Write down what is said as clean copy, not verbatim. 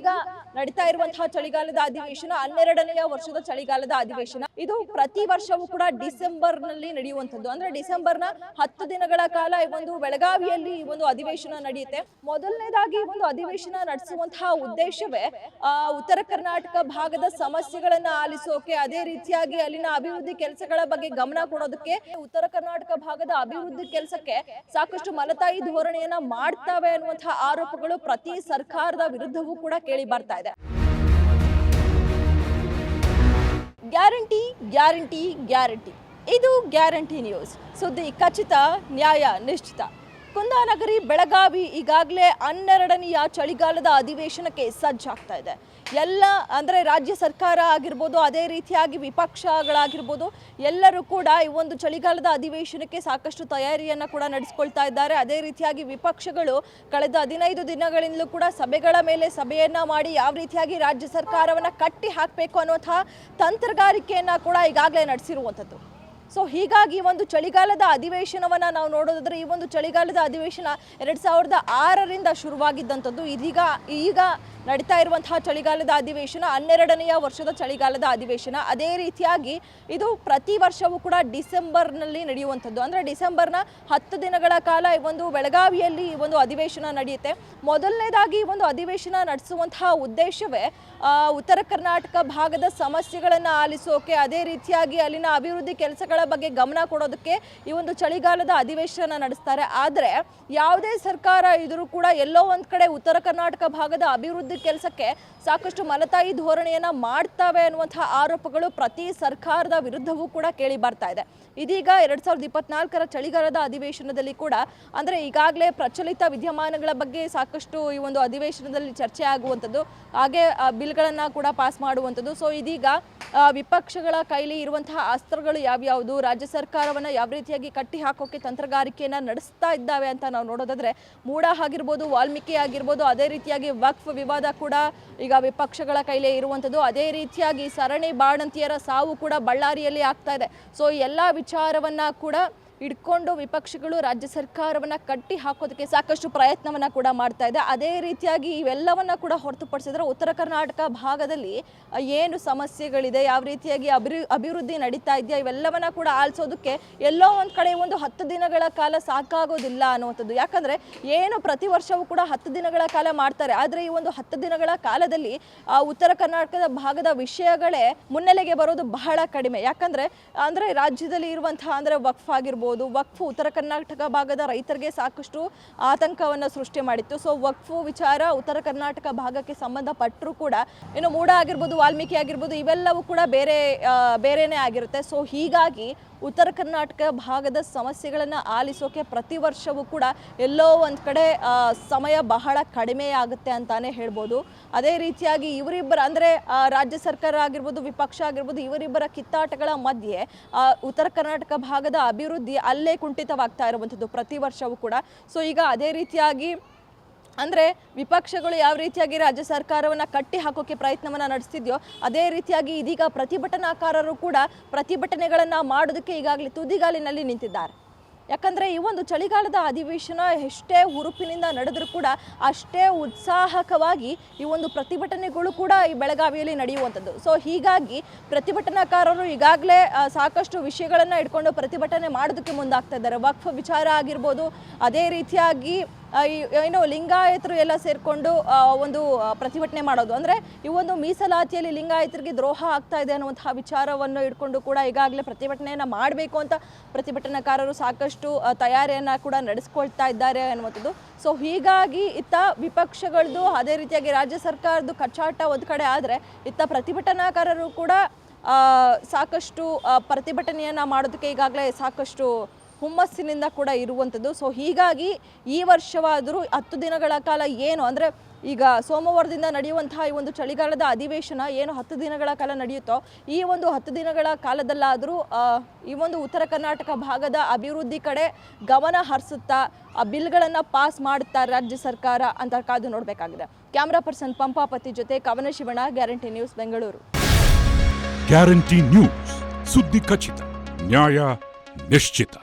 ಈಗ ನಡೀತಾ ಇರುವಂತಹ ಚಳಿಗಾಲದ ಅಧಿವೇಶನ 12ನೇ ವರ್ಷದ ಚಳಿಗಾಲದ ಅಧಿವೇಶನ. ಇದು ಪ್ರತಿ ವರ್ಷವೂ ಕೂಡ ಡಿಸೆಂಬರ್ ನಲ್ಲಿ ನಡೆಯುವಂತದ್ದು. ಅಂದ್ರೆ ಡಿಸೆಂಬರ್ನ 10 ದಿನಗಳ ಕಾಲ ಈ ಒಂದು ಬೆಳಗಾವಿಯಲ್ಲಿ ಈ ಒಂದು ಅಧಿವೇಶನ ನಡೆಯುತ್ತೆ. ಮೊದಲನೇದಾಗಿ ಈ ಒಂದು ಅಧಿವೇಶನ ನಡೆಸುವಂತಹ ಉದ್ದೇಶವೇ ಉತ್ತರ ಕರ್ನಾಟಕ ಭಾಗದ ಸಮಸ್ಯೆಗಳನ್ನ ಆಲಿಸೋಕೆ, ಅದೇ ರೀತಿಯಾಗಿ ಅಲ್ಲಿನ ಅಭಿವೃದ್ಧಿ ಕೆಲಸಗಳ ಬಗ್ಗೆ ಗಮನ ಕೊಡೋದಕ್ಕೆ. ಉತ್ತರ ಕರ್ನಾಟಕ ಭಾಗದ ಅಭಿವೃದ್ಧಿ ಕೆಲಸಕ್ಕೆ ಸಾಕಷ್ಟು ಮಲತಾಯಿ ಧೋರಣೆಯನ್ನ ಮಾಡ್ತವೆ ಅನ್ನುವಂತಹ ಆರೋಪಗಳು ಪ್ರತಿ ಸರ್ಕಾರದ ವಿರುದ್ಧವೂ ಕೂಡ ಕೇಳಿ ಬರ್ತಾ ಇದೆ. ಗ್ಯಾರಂಟಿ ಗ್ಯಾರಂಟಿ ಗ್ಯಾರಂಟಿ, ಇದು ಗ್ಯಾರಂಟಿ ನ್ಯೂಸ್. ಸುದ್ದಿ ಖಚಿತ, ನ್ಯಾಯ ನಿಶ್ಚಿತ. ಕುಂದಾನಗರಿ ಬೆಳಗಾವಿ ಈಗಾಗಲೇ 12ನೇಯ ಚಳಿಗಾಲದ ಅಧಿವೇಶನಕ್ಕೆ ಸಜ್ಜಾಗ್ತಾ ಇದೆ. ಎಲ್ಲ ಅಂದರೆ ರಾಜ್ಯ ಸರ್ಕಾರ ಆಗಿರ್ಬೋದು, ಅದೇ ರೀತಿಯಾಗಿ ವಿಪಕ್ಷಗಳಾಗಿರ್ಬೋದು, ಎಲ್ಲರೂ ಕೂಡ ಈ ಒಂದು ಚಳಿಗಾಲದ ಅಧಿವೇಶನಕ್ಕೆ ಸಾಕಷ್ಟು ತಯಾರಿಯನ್ನು ಕೂಡ ನಡೆಸ್ಕೊಳ್ತಾ ಇದ್ದಾರೆ. ಅದೇ ರೀತಿಯಾಗಿ ವಿಪಕ್ಷಗಳು ಕಳೆದ 15 ದಿನಗಳಿಂದಲೂ ಕೂಡ ಸಭೆಗಳ ಮೇಲೆ ಸಭೆಯನ್ನು ಮಾಡಿ ಯಾವ ರೀತಿಯಾಗಿ ರಾಜ್ಯ ಸರ್ಕಾರವನ್ನು ಕಟ್ಟಿ ಹಾಕಬೇಕು ಅನ್ನುವಂತಹ ತಂತ್ರಗಾರಿಕೆಯನ್ನು ಕೂಡ ಈಗಾಗಲೇ ನಡೆಸಿರುವಂಥದ್ದು. ಸೊ ಹೀಗಾಗಿ ಒಂದು ಚಳಿಗಾಲದ ಅಧಿವೇಶನವನ್ನು ನಾವು ನೋಡೋದಾದ್ರೆ, ಈ ಒಂದು ಚಳಿಗಾಲದ ಅಧಿವೇಶನ 2006ರಿಂದ ಶುರುವಾಗಿದ್ದಂಥದ್ದು. ಈಗ ನಡೀತಾ ಇರುವಂತಹ ಚಳಿಗಾಲದ ಅಧಿವೇಶನ 12ನೇಯ ವರ್ಷದ ಚಳಿಗಾಲದ ಅಧಿವೇಶನ. ಅದೇ ರೀತಿಯಾಗಿ ಇದು ಪ್ರತಿ ವರ್ಷವೂ ಕೂಡ ಡಿಸೆಂಬರ್ನಲ್ಲಿ ನಡೆಯುವಂಥದ್ದು. ಅಂದರೆ ಡಿಸೆಂಬರ್ನ 10 ದಿನಗಳ ಕಾಲ ಈ ಒಂದು ಬೆಳಗಾವಿಯಲ್ಲಿ ಈ ಒಂದು ಅಧಿವೇಶನ ನಡೆಯುತ್ತೆ. ಮೊದಲನೇದಾಗಿ ಈ ಒಂದು ಅಧಿವೇಶನ ನಡೆಸುವಂತಹ ಉದ್ದೇಶವೇ ಉತ್ತರ ಕರ್ನಾಟಕ ಭಾಗದ ಸಮಸ್ಯೆಗಳನ್ನು ಆಲಿಸೋಕೆ, ಅದೇ ರೀತಿಯಾಗಿ ಅಲ್ಲಿನ ಅಭಿವೃದ್ಧಿ ಕೆಲಸಗಳ ಬಗ್ಗೆ ಗಮನ ಕೊಡೋದಕ್ಕೆ ಈ ಒಂದು ಚಳಿಗಾಲದ ಅಧಿವೇಶನ ನಡೆಸ್ತಾರೆ. ಆದರೆ ಯಾವುದೇ ಸರ್ಕಾರ ಇದ್ರೂ ಕೂಡ ಎಲ್ಲೋ ಒಂದು ಕಡೆ ಉತ್ತರ ಕರ್ನಾಟಕ ಭಾಗದ ಅಭಿವೃದ್ಧಿ ಕೆಲಸಕ್ಕೆ ಸಾಕಷ್ಟು ಮಲತಾಯಿ ಧೋರಣೆಯನ್ನ ಮಾಡ್ತವೆ ಅನ್ನುವಂತಹ ಆರೋಪಗಳು ಪ್ರತಿ ಸರ್ಕಾರದ ವಿರುದ್ಧವೂ ಕೂಡ ಕೇಳಿ ಬರ್ತಾ ಇದೆ. ಇದೀಗ 2024ರ ಚಳಿಗಾಲದ ಅಧಿವೇಶನದಲ್ಲಿ ಕೂಡ ಅಂದರೆ ಈಗಾಗಲೇ ಪ್ರಚಲಿತ ವಿದ್ಯಮಾನಗಳ ಬಗ್ಗೆ ಸಾಕಷ್ಟು ಈ ಒಂದು ಅಧಿವೇಶನದಲ್ಲಿ ಚರ್ಚೆ ಆಗುವಂಥದ್ದು, ಹಾಗೆ ಬಿಲ್ಗಳನ್ನು ಕೂಡ ಪಾಸ್ ಮಾಡುವಂಥದ್ದು. ಸೊ ಇದೀಗ ವಿಪಕ್ಷಗಳ ಕೈಲಿ ಇರುವಂತಹ ಅಸ್ತ್ರಗಳು ಯಾವ್ಯಾವುದು, ರಾಜ್ಯ ಸರ್ಕಾರವನ್ನು ಯಾವ ರೀತಿಯಾಗಿ ಕಟ್ಟಿ ಹಾಕೋಕೆ ತಂತ್ರಗಾರಿಕೆಯನ್ನು ನಡೆಸ್ತಾ ಇದ್ದಾವೆ ಅಂತ ನಾವು ನೋಡೋದಾದ್ರೆ, ಮೂಡ ಆಗಿರ್ಬೋದು, ವಾಲ್ಮೀಕಿ ಆಗಿರ್ಬೋದು, ಅದೇ ರೀತಿಯಾಗಿ ವಕ್ಫ್ ವಿವಾದ ಕೂಡ ಈಗ ವಿಪಕ್ಷಗಳ ಕೈಲೇ ಇರುವಂಥದ್ದು. ಅದೇ ರೀತಿಯಾಗಿ ಸರಣಿ ಬಾಣಂತಿಯರ ಸಾವು ಕೂಡ ಬಳ್ಳಾರಿಯಲ್ಲಿ ಆಗ್ತಾ ಇದೆ. ಸೊ ಎಲ್ಲ ವಿಚಾರವನ್ನ ಕೂಡ ಇಟ್ಕೊಂಡು ವಿಪಕ್ಷಗಳು ರಾಜ್ಯ ಸರ್ಕಾರವನ್ನು ಕಟ್ಟಿ ಹಾಕೋದಕ್ಕೆ ಸಾಕಷ್ಟು ಪ್ರಯತ್ನವನ್ನು ಕೂಡ ಮಾಡ್ತಾ ಇದೆ. ಅದೇ ರೀತಿಯಾಗಿ ಇವೆಲ್ಲವನ್ನ ಕೂಡ ಹೊರತುಪಡಿಸಿದ್ರೆ ಉತ್ತರ ಕರ್ನಾಟಕ ಭಾಗದಲ್ಲಿ ಏನು ಸಮಸ್ಯೆಗಳಿದೆ, ಯಾವ ರೀತಿಯಾಗಿ ಅಭಿವೃದ್ಧಿ ನಡೀತಾ ಇದೆಯಾ, ಇವೆಲ್ಲವನ್ನ ಕೂಡ ಆಲಿಸೋದಕ್ಕೆ ಎಲ್ಲೋ ಒಂದು ಕಡೆ ಒಂದು 10 ದಿನಗಳ ಕಾಲ ಸಾಕಾಗೋದಿಲ್ಲ ಅನ್ನುವಂಥದ್ದು. ಯಾಕಂದರೆ ಏನು ಪ್ರತಿ ವರ್ಷವೂ ಕೂಡ 10 ದಿನಗಳ ಕಾಲ ಮಾಡ್ತಾರೆ, ಆದರೆ ಈ ಒಂದು 10 ದಿನಗಳ ಕಾಲದಲ್ಲಿ ಉತ್ತರ ಕರ್ನಾಟಕದ ಭಾಗದ ವಿಷಯಗಳೇ ಮುನ್ನೆಲೆಗೆ ಬರೋದು ಬಹಳ ಕಡಿಮೆ. ಯಾಕಂದರೆ ಅಂದರೆ ರಾಜ್ಯದಲ್ಲಿ ಇರುವಂತಹ ಅಂದರೆ ವಕ್ಫ್ ಆಗಿರ್ಬೋದು, ವಕ್ಫ್ ಉತ್ತರ ಕರ್ನಾಟಕ ಭಾಗದ ರೈತರಿಗೆ ಸಾಕಷ್ಟು ಆತಂಕವನ್ನು ಸೃಷ್ಟಿ ಮಾಡಿತ್ತು. ಸೊ ವಕ್ಫ್ ವಿಚಾರ ಉತ್ತರ ಕರ್ನಾಟಕ ಭಾಗಕ್ಕೆ ಸಂಬಂಧಪಟ್ಟರೂ ಕೂಡ ಇನ್ನು ಮೂಡ ಆಗಿರ್ಬೋದು, ವಾಲ್ಮೀಕಿ ಆಗಿರ್ಬೋದು, ಇವೆಲ್ಲವೂ ಕೂಡ ಬೇರೆನೇ ಆಗಿರುತ್ತೆ. ಸೊ ಹೀಗಾಗಿ ಉತ್ತರ ಕರ್ನಾಟಕ ಭಾಗದ ಸಮಸ್ಯೆಗಳನ್ನು ಆಲಿಸೋಕೆ ಪ್ರತಿ ವರ್ಷವೂ ಕೂಡ ಎಲ್ಲೋ ಒಂದು ಕಡೆ ಸಮಯ ಬಹಳ ಕಡಿಮೆ ಆಗುತ್ತೆ ಅಂತಾನೆ ಹೇಳ್ಬೋದು. ಅದೇ ರೀತಿಯಾಗಿ ಇವರಿಬ್ಬರ ಅಂದರೆ ರಾಜ್ಯ ಸರ್ಕಾರ ಆಗಿರ್ಬೋದು, ವಿಪಕ್ಷ ಆಗಿರ್ಬೋದು, ಇವರಿಬ್ಬರ ಕಿತ್ತಾಟಗಳ ಮಧ್ಯೆ ಉತ್ತರ ಕರ್ನಾಟಕ ಭಾಗದ ಅಭಿವೃದ್ಧಿ ಅಲ್ಲೇ ಕುಂಠಿತವಾಗ್ತಾ ಇರುವಂಥದ್ದು ಪ್ರತಿ ವರ್ಷವೂ ಕೂಡ. ಸೊ ಈಗ ಅದೇ ರೀತಿಯಾಗಿ ಅಂದರೆ ವಿಪಕ್ಷಗಳು ಯಾವ ರೀತಿಯಾಗಿ ರಾಜ್ಯ ಸರ್ಕಾರವನ್ನು ಕಟ್ಟಿ ಹಾಕೋಕ್ಕೆ ಪ್ರಯತ್ನವನ್ನು ನಡೆಸ್ತಿದೆಯೋ, ಅದೇ ರೀತಿಯಾಗಿ ಇದೀಗ ಪ್ರತಿಭಟನಾಕಾರರು ಕೂಡ ಪ್ರತಿಭಟನೆಗಳನ್ನು ಮಾಡೋದಕ್ಕೆ ಈಗಾಗಲೇ ತುದಿಗಾಲಿನಲ್ಲಿ ನಿಂತಿದ್ದಾರೆ. ಯಾಕಂದರೆ ಈ ಒಂದು ಚಳಿಗಾಲದ ಅಧಿವೇಶನ ಎಷ್ಟೇ ಹುರುಪಿನಿಂದ ನಡೆದರೂ ಕೂಡ ಅಷ್ಟೇ ಉತ್ಸಾಹಕವಾಗಿ ಈ ಒಂದು ಪ್ರತಿಭಟನೆಗಳು ಕೂಡ ಈ ಬೆಳಗಾವಿಯಲ್ಲಿ ನಡೆಯುವಂಥದ್ದು. ಸೊ ಹೀಗಾಗಿ ಪ್ರತಿಭಟನಾಕಾರರು ಈಗಾಗಲೇ ಸಾಕಷ್ಟು ವಿಷಯಗಳನ್ನು ಇಟ್ಕೊಂಡು ಪ್ರತಿಭಟನೆ ಮಾಡೋದಕ್ಕೆ ಮುಂದಾಗ್ತಾ ಇದ್ದಾರೆ. ವಕ್ಫ್ ವಿಚಾರ ಆಗಿರ್ಬೋದು, ಅದೇ ರೀತಿಯಾಗಿ ಏನು ಲಿಂಗಾಯತರು ಎಲ್ಲ ಸೇರಿಕೊಂಡು ಒಂದು ಪ್ರತಿಭಟನೆ ಮಾಡೋದು, ಅಂದರೆ ಈ ಒಂದು ಮೀಸಲಾತಿಯಲ್ಲಿ ಲಿಂಗಾಯತರಿಗೆ ದ್ರೋಹ ಆಗ್ತಾ ಇದೆ ಅನ್ನುವಂತಹ ವಿಚಾರವನ್ನು ಇಟ್ಕೊಂಡು ಕೂಡ ಈಗಾಗಲೇ ಪ್ರತಿಭಟನೆಯನ್ನು ಮಾಡಬೇಕು ಅಂತ ಪ್ರತಿಭಟನಾಕಾರರು ಸಾಕಷ್ಟು ತಯಾರಿಯನ್ನು ಕೂಡ ನಡೆಸ್ಕೊಳ್ತಾ ಇದ್ದಾರೆ ಅನ್ನುವಂಥದ್ದು. ಸೊ ಹೀಗಾಗಿ ಇತ್ತ ವಿಪಕ್ಷಗಳದ್ದು ಅದೇ ರೀತಿಯಾಗಿ ರಾಜ್ಯ ಸರ್ಕಾರದ್ದು ಕಚ್ಚಾಟ ಒಂದು ಕಡೆ ಆದರೆ, ಇತ್ತ ಪ್ರತಿಭಟನಾಕಾರರು ಕೂಡ ಸಾಕಷ್ಟು ಪ್ರತಿಭಟನೆಯನ್ನು ಮಾಡೋದಕ್ಕೆ ಈಗಾಗಲೇ ಸಾಕಷ್ಟು ಹುಮ್ಮಸ್ಸಿನಿಂದ ಕೂಡ ಇರುವಂಥದ್ದು. ಸೊ ಹೀಗಾಗಿ ಈ ವರ್ಷವಾದರೂ 10 ದಿನಗಳ ಕಾಲ ಏನು ಅಂದರೆ ಈಗ ಸೋಮವಾರದಿಂದ ನಡೆಯುವಂತಹ ಈ ಒಂದು ಚಳಿಗಾಲದ ಅಧಿವೇಶನ ಏನು 10 ದಿನಗಳ ಕಾಲ ನಡೆಯುತ್ತೋ, ಈ ಒಂದು 10 ದಿನಗಳ ಕಾಲದಲ್ಲಾದರೂ ಈ ಒಂದು ಉತ್ತರ ಕರ್ನಾಟಕ ಭಾಗದ ಅಭಿವೃದ್ಧಿ ಕಡೆ ಗಮನ ಹರಿಸುತ್ತಾ ಬಿಲ್ಗಳನ್ನು ಪಾಸ್ ಮಾಡುತ್ತಾ ರಾಜ್ಯ ಸರ್ಕಾರ ಅಂತ ಕಾದು ನೋಡಬೇಕಾಗಿದೆ. ಕ್ಯಾಮ್ರಾ ಪರ್ಸನ್ ಪಂಪಾಪತಿ ಜೊತೆ ಕವನ Shivanna, guarantee news, Bengaluru. Guarantee news, ಸುದ್ದಿ ಖಚಿತ, ನ್ಯಾಯ ನಿಶ್ಚಿತ.